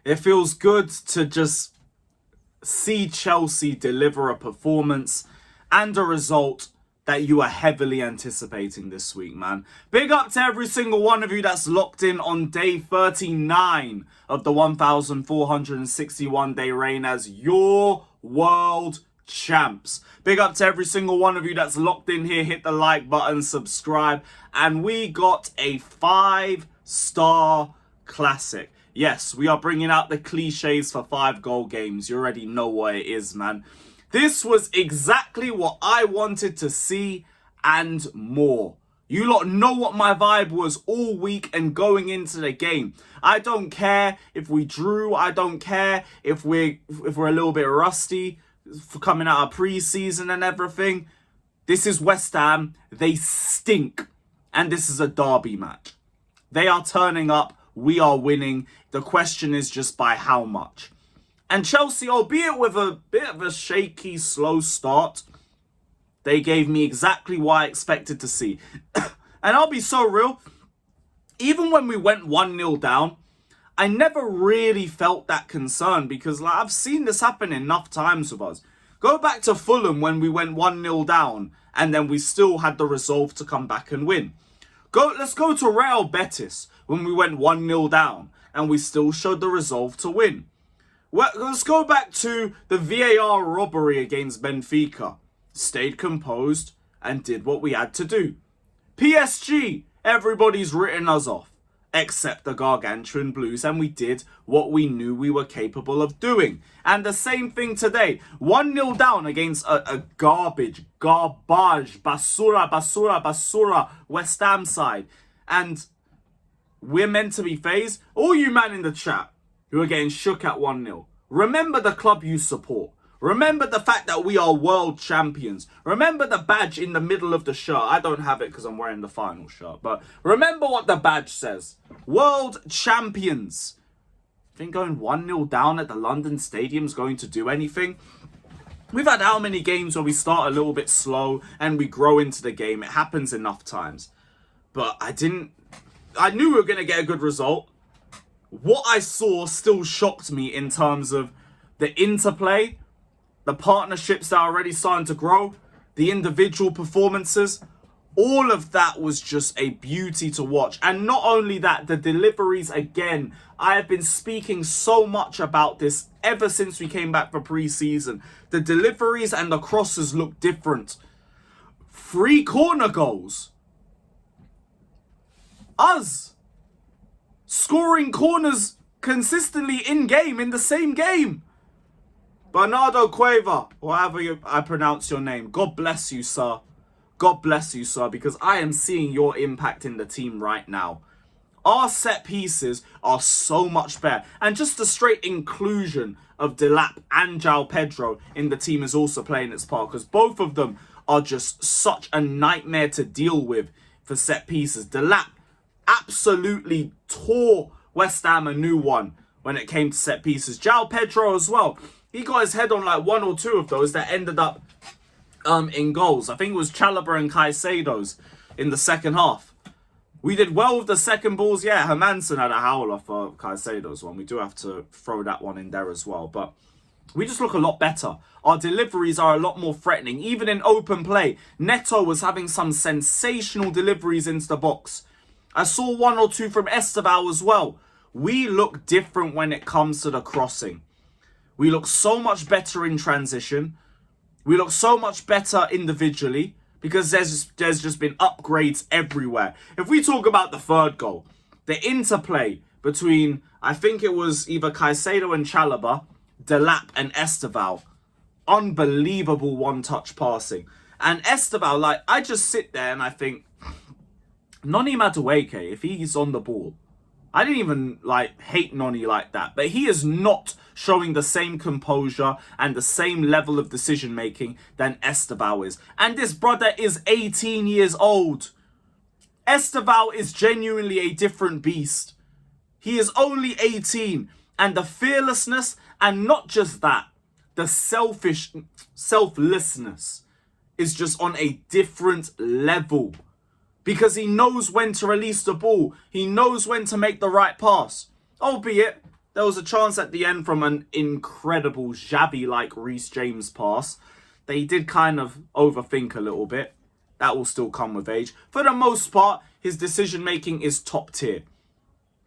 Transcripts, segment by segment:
It feels good to just see Chelsea deliver a performance and a result that you are heavily anticipating this week, man. Big up to every single one of you that's locked in on day 39 of the 1,461-day reign as your world champs. Big up to every single one of you that's locked in here. Hit the like button, subscribe, and we got a 5-star classic. Yes, we are bringing out the cliches for 5-goal games. You already know what it is, man. This was exactly what I wanted to see and more. You lot know what my vibe was all week and going into the game. I don't care if we drew. I don't care if we're a little bit rusty for coming out of pre-season and everything. This is West Ham. They stink. And this is a derby match. They are turning up. We are winning. The question is just by how much. And Chelsea, albeit with a bit of a shaky, slow start, they gave me exactly what I expected to see. And I'll be so real, even when we went 1-0 down, I never really felt that concern because I've seen this happen enough times with us. Go back to Fulham when we went 1-0 down and then we still had the resolve to come back and win. Let's go to Real Betis when we went 1-0 down and we still showed the resolve to win. Well, let's go back to the VAR robbery against Benfica. Stayed composed and did what we had to do. PSG, everybody's written us off, except the Gargantuan Blues, and we did what we knew we were capable of doing. And the same thing today. 1-0 down against a garbage, basura, West Ham side. And we're meant to be phased. All you man in the chat who are getting shook at 1-0, remember the club you support. Remember the fact that we are world champions. Remember the badge in the middle of the shirt. I don't have it because I'm wearing the final shirt. But remember what the badge says. World champions. Think going 1-0 down at the London Stadium is going to do anything? We've had how many games where we start a little bit slow and we grow into the game. It happens enough times. But I knew we were going to get a good result. What I saw still shocked me in terms of the interplay, the partnerships that are already starting to grow, the individual performances. All of that was just a beauty to watch. And not only that, the deliveries again. I have been speaking so much about this ever since we came back for pre-season. The deliveries and the crosses look different. 3 corner goals. Us scoring corners consistently in-game, in the same game. Bernardo Cueva, or however I pronounce your name, God bless you, sir. God bless you, sir, because I am seeing your impact in the team right now. Our set pieces are so much better. And just the straight inclusion of Delap and João Pedro in the team is also playing its part, because both of them are just such a nightmare to deal with for set pieces. Delap absolutely tore West Ham a new one when it came to set pieces. João Pedro as well. He got his head on like 1 or 2 of those that ended up in goals. I think it was Chalobah and Caicedo's in the second half. We did well with the second balls. Yeah, Hermansen had a howler for Caicedo's one. We do have to throw that one in there as well. But we just look a lot better. Our deliveries are a lot more threatening. Even in open play, Neto was having some sensational deliveries into the box. I saw 1 or 2 from Estevao as well. We look different when it comes to the crossing. We look so much better in transition. We look so much better individually because there's just been upgrades everywhere. If we talk about the third goal, the interplay between, I think it was either Caicedo and Chalobah, Delap and Estevao. Unbelievable one-touch passing. And Estevao, I just sit there and I think, Noni Madueke, if he's on the ball, I didn't even hate Noni like that, but he is not showing the same composure and the same level of decision making than Estevao is. And this brother is 18 years old. Estevao is genuinely a different beast. He is only 18, and the fearlessness, and not just that, the selflessness is just on a different level. because he knows when to release the ball. He knows when to make the right pass. Albeit, there was a chance at the end from an incredible Xavi-like Reece James pass. They did kind of overthink a little bit. That will still come with age. For the most part, his decision-making is top tier.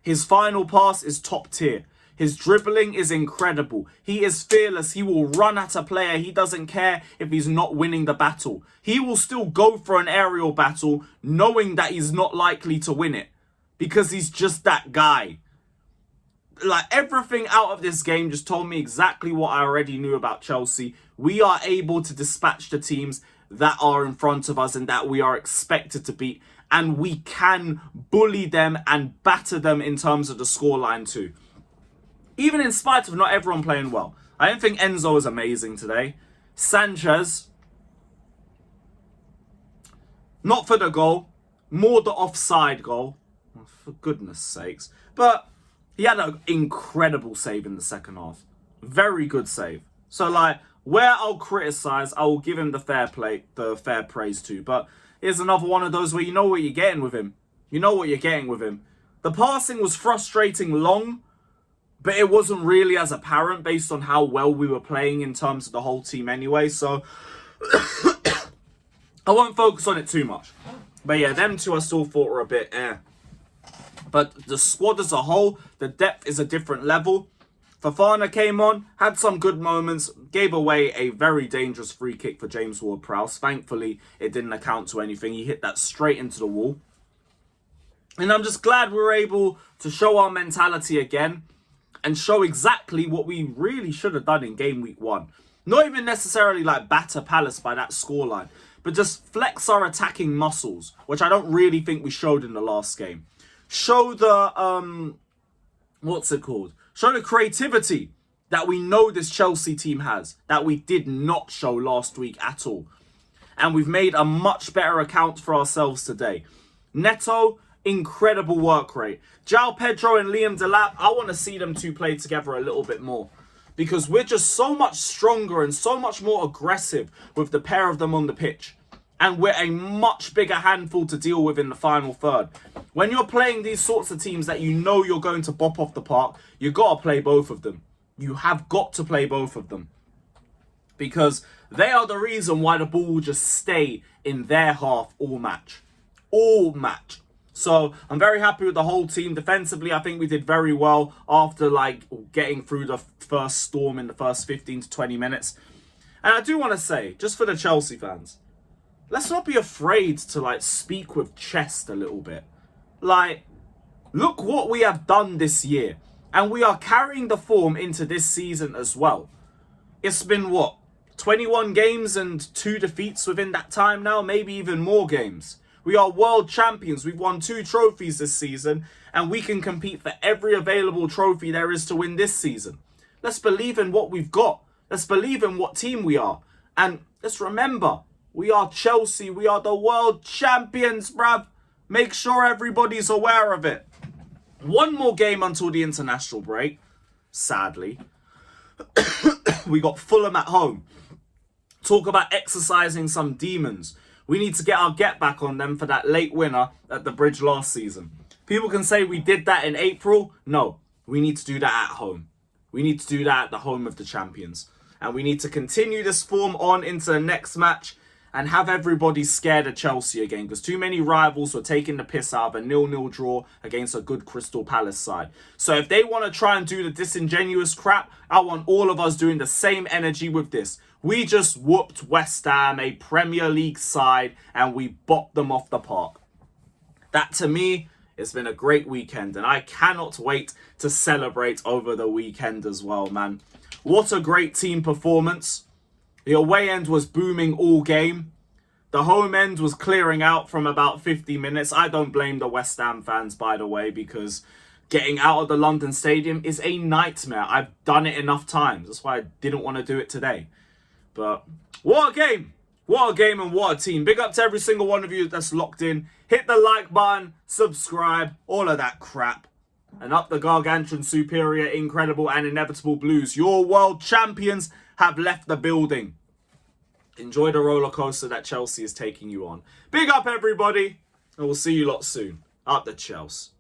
His final pass is top tier. His dribbling is incredible. He is fearless. He will run at a player. He doesn't care if he's not winning the battle. He will still go for an aerial battle knowing that he's not likely to win it because he's just that guy. Like, everything out of this game just told me exactly what I already knew about Chelsea. We are able to dispatch the teams that are in front of us and that we are expected to beat. And we can bully them and batter them in terms of the scoreline too. Even in spite of not everyone playing well. I don't think Enzo is amazing today. Sanchez, not for the goal, more the offside goal. Oh, for goodness sakes. But he had an incredible save in the second half. Very good save. So, like, where I'll criticise, I will give him the fair praise too. But here's another one of those where you know what you're getting with him. You know what you're getting with him. The passing was frustrating long, but it wasn't really as apparent based on how well we were playing in terms of the whole team anyway. So, I won't focus on it too much. But yeah, them two I still thought were a bit But the squad as a whole, the depth is a different level. Fofana came on, had some good moments, gave away a very dangerous free kick for James Ward-Prowse. Thankfully, it didn't account to anything. He hit that straight into the wall. And I'm just glad we were able to show our mentality again and show exactly what we really should have done in game week 1. Not even necessarily like batter Palace by that scoreline, but just flex our attacking muscles, which I don't really think we showed in the last game. Show the, Show the creativity that we know this Chelsea team has, that we did not show last week at all. And we've made a much better account for ourselves today. Neto, incredible work rate. João Pedro and Liam Delap, I want to see them two play together a little bit more. Because we're just so much stronger and so much more aggressive with the pair of them on the pitch. And we're a much bigger handful to deal with in the final third. When you're playing these sorts of teams that you know you're going to bop off the park, you've got to play both of them. You have got to play both of them. Because they are the reason why the ball will just stay in their half all match. All match. So I'm very happy with the whole team. Defensively, I think we did very well after getting through the first storm in the first 15 to 20 minutes. And I do want to say, just for the Chelsea fans, let's not be afraid to speak with chest a little bit. Look what we have done this year. And we are carrying the form into this season as well. It's been 21 games and 2 defeats within that time now, maybe even more games. We are world champions. We've won 2 trophies this season, and we can compete for every available trophy there is to win this season. Let's believe in what we've got. Let's believe in what team we are. And let's remember, we are Chelsea. We are the world champions, bruv. Make sure everybody's aware of it. One more game until the international break. Sadly. We got Fulham at home. Talk about exercising some demons. We need to get our get back on them for that late winner at the Bridge last season. People can say we did that in April. No, we need to do that at home. We need to do that at the home of the champions. And we need to continue this form on into the next match and have everybody scared of Chelsea again. Because too many rivals were taking the piss out of a 0-0 draw against a good Crystal Palace side. So if they want to try and do the disingenuous crap, I want all of us doing the same energy with this. We just whooped West Ham, a Premier League side, and we bopped them off the park. That, to me, has been a great weekend, and I cannot wait to celebrate over the weekend as well, man. What a great team performance. The away end was booming all game. The home end was clearing out from about 50 minutes. I don't blame the West Ham fans, by the way, because getting out of the London Stadium is a nightmare. I've done it enough times. That's why I didn't want to do it today. But what a game. What a game and what a team. Big up to every single one of you that's locked in. Hit the like button, subscribe, all of that crap. And up the gargantuan, superior, incredible and inevitable Blues. Your world champions have left the building. Enjoy the roller coaster that Chelsea is taking you on. Big up everybody. And we'll see you lot soon. Up the Chels.